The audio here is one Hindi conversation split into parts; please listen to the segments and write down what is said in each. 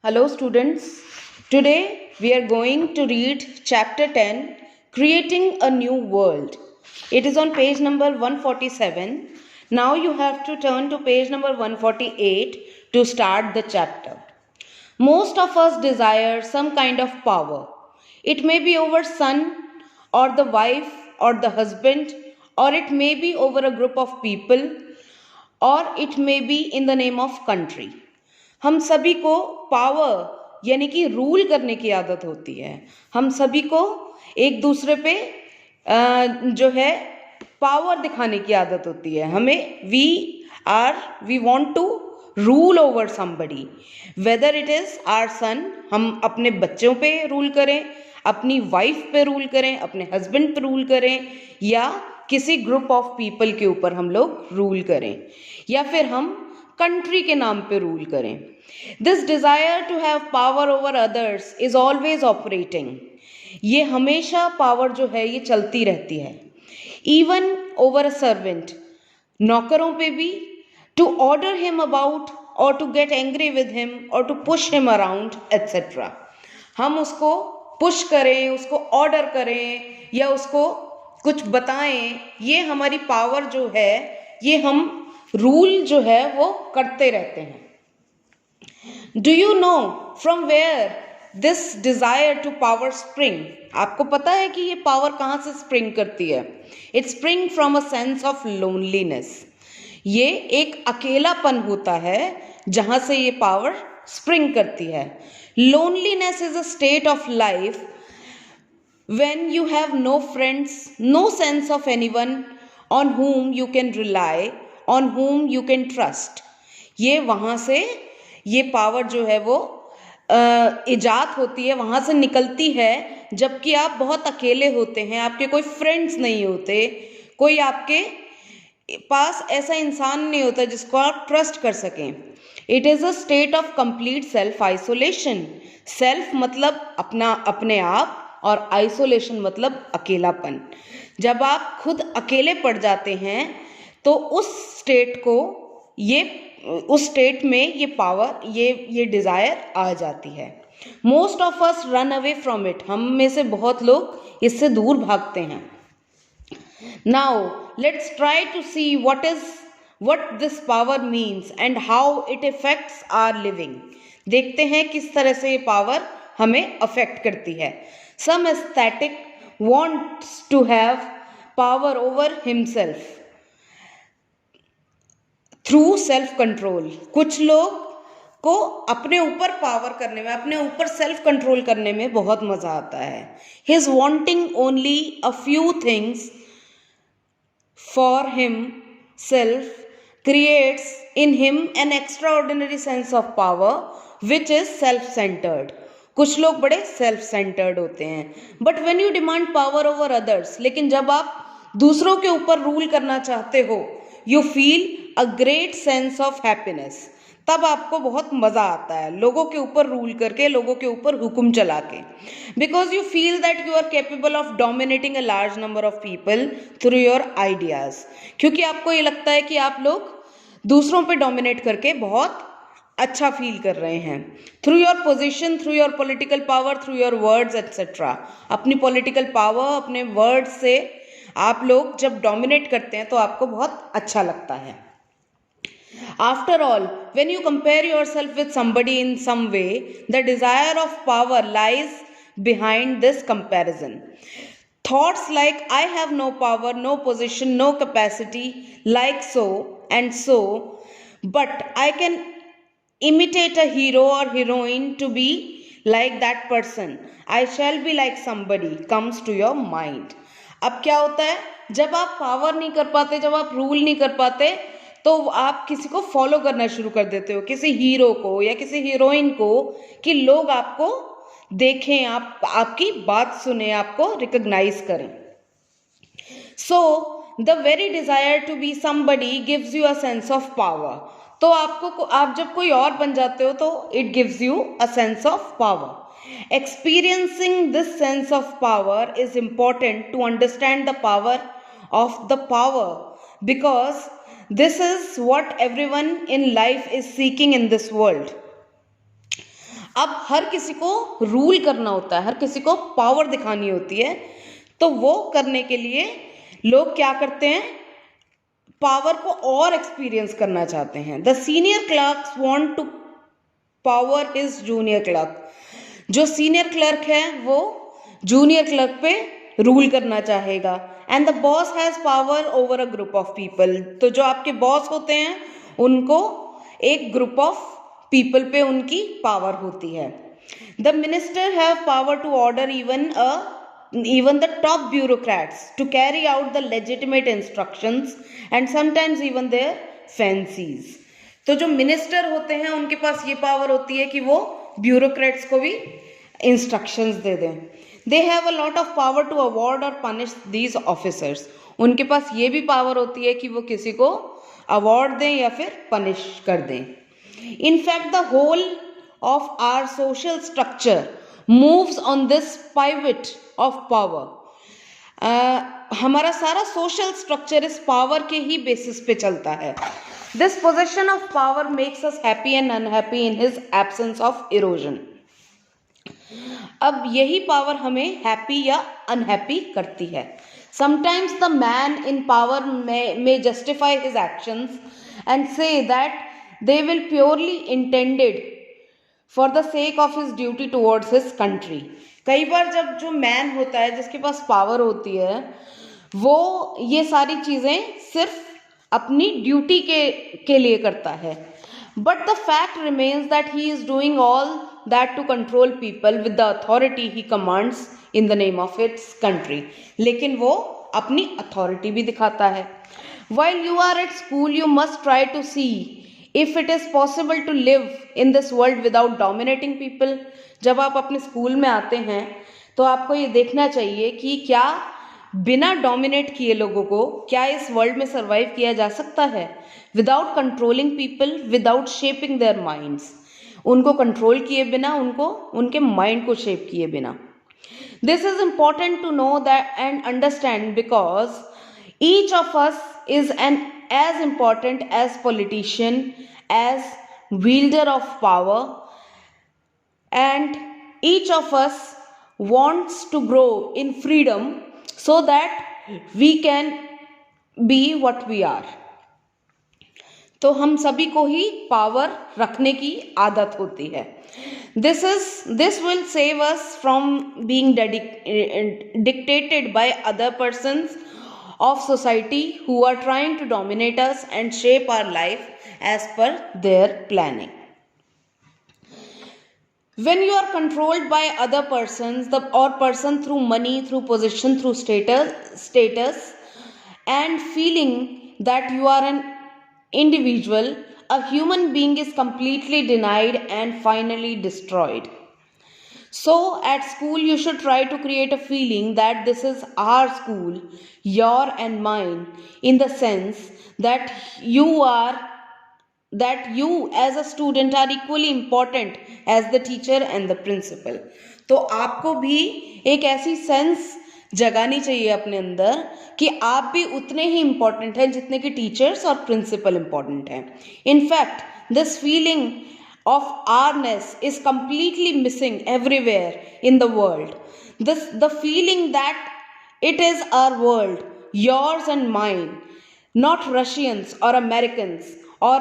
Hello, students. Today we are going to read chapter 10 Creating a New World. It is on page number 147. Now you have to turn to page number 148 to start the chapter. Most of us desire some kind of power. It may be over son or the wife or the husband, or it may be over a group of people, और it may be in the name of country. हम सभी को पावर यानी कि रूल करने की आदत होती है. हम सभी को एक दूसरे पे जो है पावर दिखाने की आदत होती है. हमें we want to rule over somebody, whether it is our son, हम अपने बच्चों पे रूल करें, अपनी वाइफ पे रूल करें, अपने हस्बैंड पे रूल करें, या किसी ग्रुप ऑफ पीपल के ऊपर हम लोग रूल करें, या फिर हम कंट्री के नाम पे रूल करें. This desire to have power over others is always operating. ये हमेशा पावर जो है ये चलती रहती है. इवन ओवर अ सर्वेंट, नौकरों पे भी, टू ऑर्डर हिम अबाउट और to get angry with him और to push him around etcetera. हम उसको पुश करें, उसको ऑर्डर करें या उसको कुछ बताएं, ये हमारी पावर जो है, ये हम रूल जो है वो करते रहते हैं. Do you know from where this desire to power spring? आपको पता है कि ये पावर कहाँ से स्प्रिंग करती है? It spring from a sense of loneliness. ये एक अकेलापन होता है जहां से ये पावर स्प्रिंग करती है. Loneliness is a state of life when you have no friends, no sense of anyone on whom you can rely, on whom you can trust. ये वहाँ से ये पावर जो है वो इजाद होती है, वहाँ से निकलती है जबकि आप बहुत अकेले होते हैं, आपके कोई फ्रेंड्स नहीं होते, कोई आपके पास ऐसा इंसान नहीं होता जिसको आप ट्रस्ट कर सकें. It is a state of complete self isolation. Self मतलब अपना, अपने आप, और आइसोलेशन मतलब अकेलापन. जब आप खुद अकेले पड़ जाते हैं तो उस स्टेट में ये पावर, ये डिज़ायर आ जाती है. Most of us run away from it. हम में से बहुत लोग इससे दूर भागते हैं. Now let's try to see what this power means and how it affects our living. देखते हैं किस तरह से ये पावर हमें अफेक्ट करती है. Some aesthetic wants to have power over himself through self control. कुछ लोग को अपने ऊपर पावर करने में, अपने ऊपर सेल्फ कंट्रोल करने में बहुत मजा आता है. His wanting only a few things for himself creates in him an extraordinary sense of power which is self-centered. कुछ लोग बड़े सेल्फ सेंटर्ड होते हैं. But when you demand power over others, लेकिन जब आप दूसरों के ऊपर रूल करना चाहते हो, you feel a great sense of happiness. तब आपको बहुत मज़ा आता है लोगों के ऊपर रूल करके, लोगों के ऊपर हुक्म चला के. Because you feel that you are capable of dominating a large number of people through your ideas. क्योंकि आपको ये लगता है कि आप लोग दूसरों पे डोमिनेट करके बहुत अच्छा फील कर रहे हैं. Through your position, through your political power, through your words etcetera. अपनी पॉलिटिकल पावर, अपने वर्ड्स से आप लोग जब डोमिनेट करते हैं तो आपको बहुत अच्छा लगता है. After all, when you compare yourself with somebody in some way, the desire of power lies behind this comparison. Thoughts like I have no power, no position, no capacity, like so and so, but I can imitate a hero or heroine to be like that person. I shall be like somebody comes to your mind. अब क्या होता है, जब आप पावर नहीं कर पाते, जब आप रूल नहीं कर पाते, तो आप किसी को फॉलो करना शुरू कर देते हो, किसी हीरो को या किसी हीरोइन को, कि लोग आपको देखें, आपकी बात सुने, आपको रिकॉग्नाइज करें. So the very desire to be somebody gives you a sense of power. तो आप जब कोई और बन जाते हो तो it gives you a sense of power. Experiencing this sense of power is important to understand the power of the power, because this is what everyone in life is seeking in this world. अब हर किसी को रूल करना होता है, हर किसी को पावर दिखानी होती है, तो वो करने के लिए लोग क्या करते हैं, पावर को और एक्सपीरियंस करना चाहते हैं। The senior clerks want to power his junior clerk. जो सीनियर क्लर्क है वो जूनियर क्लर्क पे रूल करना चाहेगा। And the boss has power over a group of people. तो जो आपके बॉस होते हैं उनको एक ग्रुप ऑफ पीपल पे उनकी पावर होती है। The minister have power to order even the top bureaucrats to carry out the legitimate instructions and sometimes even their fancies। तो जो मिनिस्टर होते हैं उनके पास ये पावर होती है कि वो ब्यूरोक्रेट्स को भी इंस्ट्रक्शंस दे दें। They have a lot of power to award और पनिश दीज ऑफिसर्स। उनके पास ये भी पावर होती है कि वो किसी को अवॉर्ड दें या फिर पनिश कर दें। In fact the whole of our social structure moves on this pivot of power. हमारा सारा सोशल स्ट्रक्चर इस पावर के ही बेसिस पे चलता है। This possession of power makes us happy and unhappy in his absence of erosion. अब यही पावर हमें हैप्पी या अनहैप्पी करती है। Sometimes the man in power may justify his actions and say that they will purely intended for the sake of his duty towards his country। कई बार जब जो मैन होता है जिसके पास पावर होती है वो ये सारी चीज़ें सिर्फ अपनी ड्यूटी के लिए करता है। But the fact remains that he is doing all that to control people with the authority he commands in the name of its country. लेकिन वो अपनी अथॉरिटी भी दिखाता है। While you are at school you must try to see if it is possible to live in this world without dominating people. जब आप अपने स्कूल में आते हैं तो आपको ये देखना चाहिए कि क्या बिना डोमिनेट किए लोगों को क्या इस वर्ल्ड में सर्वाइव किया जा सकता है, without controlling people, without shaping their minds. उनको कंट्रोल किए बिना, उनको उनके माइंड को शेप किए बिना। This is important to know that and understand because each of us is an as important as politician, as wielder of power, and each of us wants to grow in freedom so that we can be what we are। तो हम सभी को ही पावर रखने की आदत होती है। This will save us from being dictated by other persons of society who are trying to dominate us and shape our life as per their planning। When you are controlled by other persons, or person through money, through position, through status, and feeling that you are an individual, a human being is completely denied and finally destroyed। So at school you should try to create a feeling that this is our school, your and mine, in the sense that you as a student are equally important as the teacher and the principal। तो आपको भी एक ऐसी सेंस जगानी चाहिए अपने अंदर कि आप भी उतने ही इम्पोर्टेंट हैं जितने कि टीचर्स और प्रिंसिपल इम्पोर्टेंट हैं। In fact this feeling of ourness is completely missing everywhere in the world। The feeling that it is our world, yours and mine, not Russians or Americans or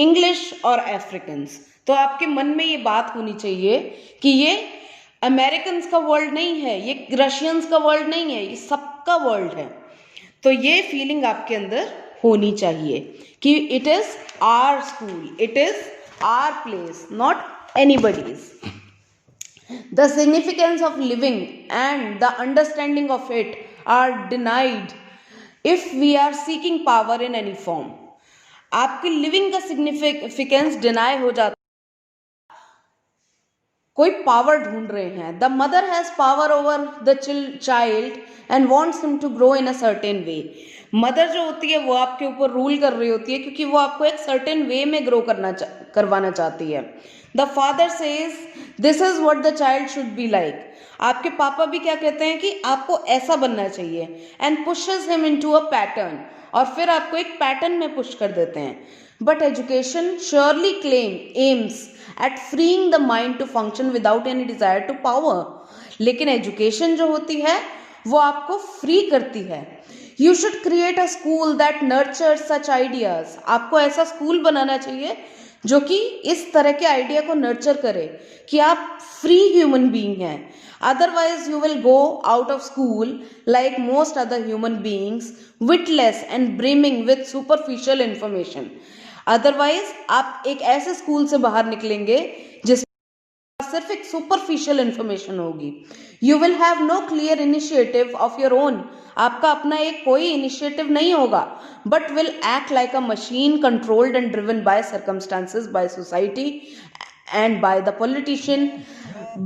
English or Africans। तो आपके मन में ये बात होनी चाहिए कि ये अमेरिकन्स का वर्ल्ड नहीं है, ये रशियंस का वर्ल्ड नहीं है, ये सबका वर्ल्ड है। तो ये फीलिंग आपके अंदर होनी चाहिए कि it is our school, it is our place, not anybody's। The significance of living and the understanding of it are denied if we are seeking power in any form। आपकी लिविंग का सिग्निफिकेंस डिनाई हो जाता, कोई पावर ढूंढ रहे हैं। The mother has power over the child and wants him to grow in a certain way. Mother जो होती है वो आपके ऊपर रूल कर रही होती है क्योंकि वो आपको एक सर्टेन वे में ग्रो करवाना चाहती है। The father says this is what the child should be like. आपके पापा भी क्या कहते हैं कि आपको ऐसा बनना चाहिए। And pushes him into a pattern और फिर आपको एक पैटर्न में पुश कर देते हैं. But education surely aims at freeing the mind to function without any desire to power. लेकिन एजुकेशन जो होती है वो आपको फ्री करती है. You should create a school that nurture such ideas. आपको ऐसा स्कूल बनाना चाहिए जो कि इस तरह के आइडिया को नर्चर करे कि आप फ्री ह्यूमन बीइंग हैं. Otherwise, you will go out of school like most other human beings, witless and brimming with superficial information. Otherwise, आप एक ऐसे स्कूल से बाहर निकलेंगे जिसमें सिर्फ एक सुपरफिशियल इंफॉर्मेशन होगी. You will have no clear initiative of your own. आपका अपना एक कोई इनिशिएटिव नहीं होगा, but will act like a machine controlled and driven by circumstances, by society and by the politician,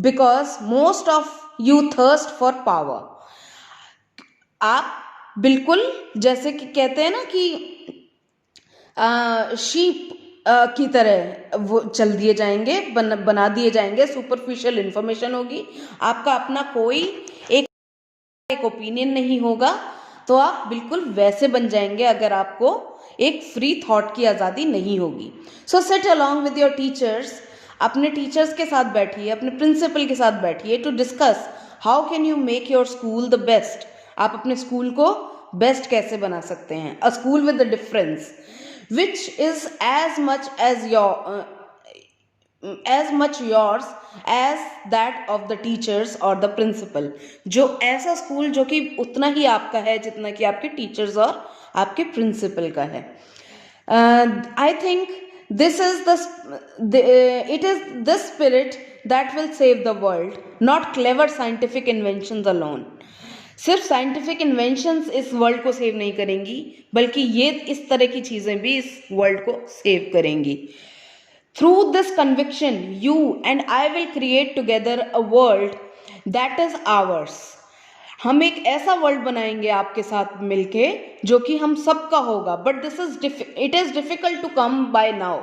because most of you thirst for power. आप बिल्कुल जैसे कि कहते हैं ना कि शीप की तरह वो चल दिए जाएंगे, बना दिए जाएंगे. सुपरफिशियल इंफॉर्मेशन होगी, आपका अपना कोई एक ओपिनियन नहीं होगा, तो आप बिल्कुल वैसे बन जाएंगे अगर आपको एक फ्री थॉट की आज़ादी नहीं होगी. So sit along with your teachers. अपने टीचर्स के साथ बैठिए, अपने प्रिंसिपल के साथ बैठिए to discuss how can you make your school the best. आप अपने स्कूल को बेस्ट कैसे बना सकते हैं. A school with the difference which is as much yours as that of the teachers और द प्रिंसिपल. जो ऐसा स्कूल जो कि उतना ही आपका है जितना कि आपके टीचर्स और आपके प्रिंसिपल का है. I think this is it is this spirit that will save the world, not clever scientific inventions alone. सिर्फ साइंटिफिक इन्वेंशंस इस वर्ल्ड को सेव नहीं करेंगी, बल्कि ये इस तरह की चीज़ें भी इस वर्ल्ड को सेव करेंगी. Through this conviction you and I will create together a world that is ours. हम एक ऐसा वर्ल्ड बनाएंगे आपके साथ मिलके जो कि हम सबका होगा. But it is difficult to come by now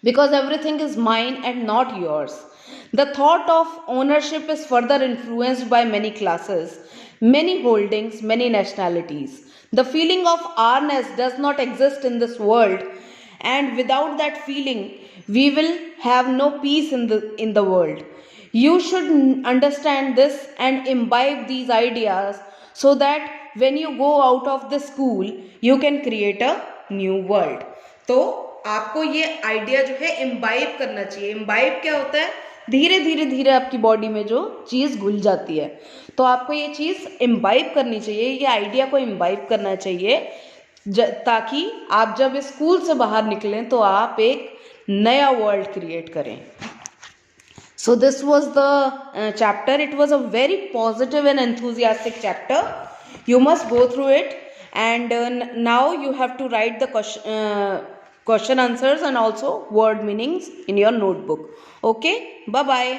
because everything is mine and not yours. The thought of ownership is further influenced by many classes, many holdings, many nationalities. The feeling of ourness does not exist in this world, and without that feeling we will have no peace in the world. You should understand this and imbibe these ideas so that when you go out of the school you can create a new world. तो आपको ये आइडिया जो है इम्बाइब करना चाहिए. इम्बाइब क्या होता है? धीरे धीरे धीरे आपकी बॉडी में जो चीज़ घुल जाती है, तो आपको ये चीज़ इम्बाइब करनी चाहिए, ये आइडिया को इम्बाइब करना चाहिए, ताकि आप जब इस स्कूल से बाहर निकलें तो आप एक नया वर्ल्ड क्रिएट करें. So this was the chapter. It was a very positive and enthusiastic chapter. You must go through it, and now you have to write the question answers and also word meanings in your notebook. Okay, bye bye.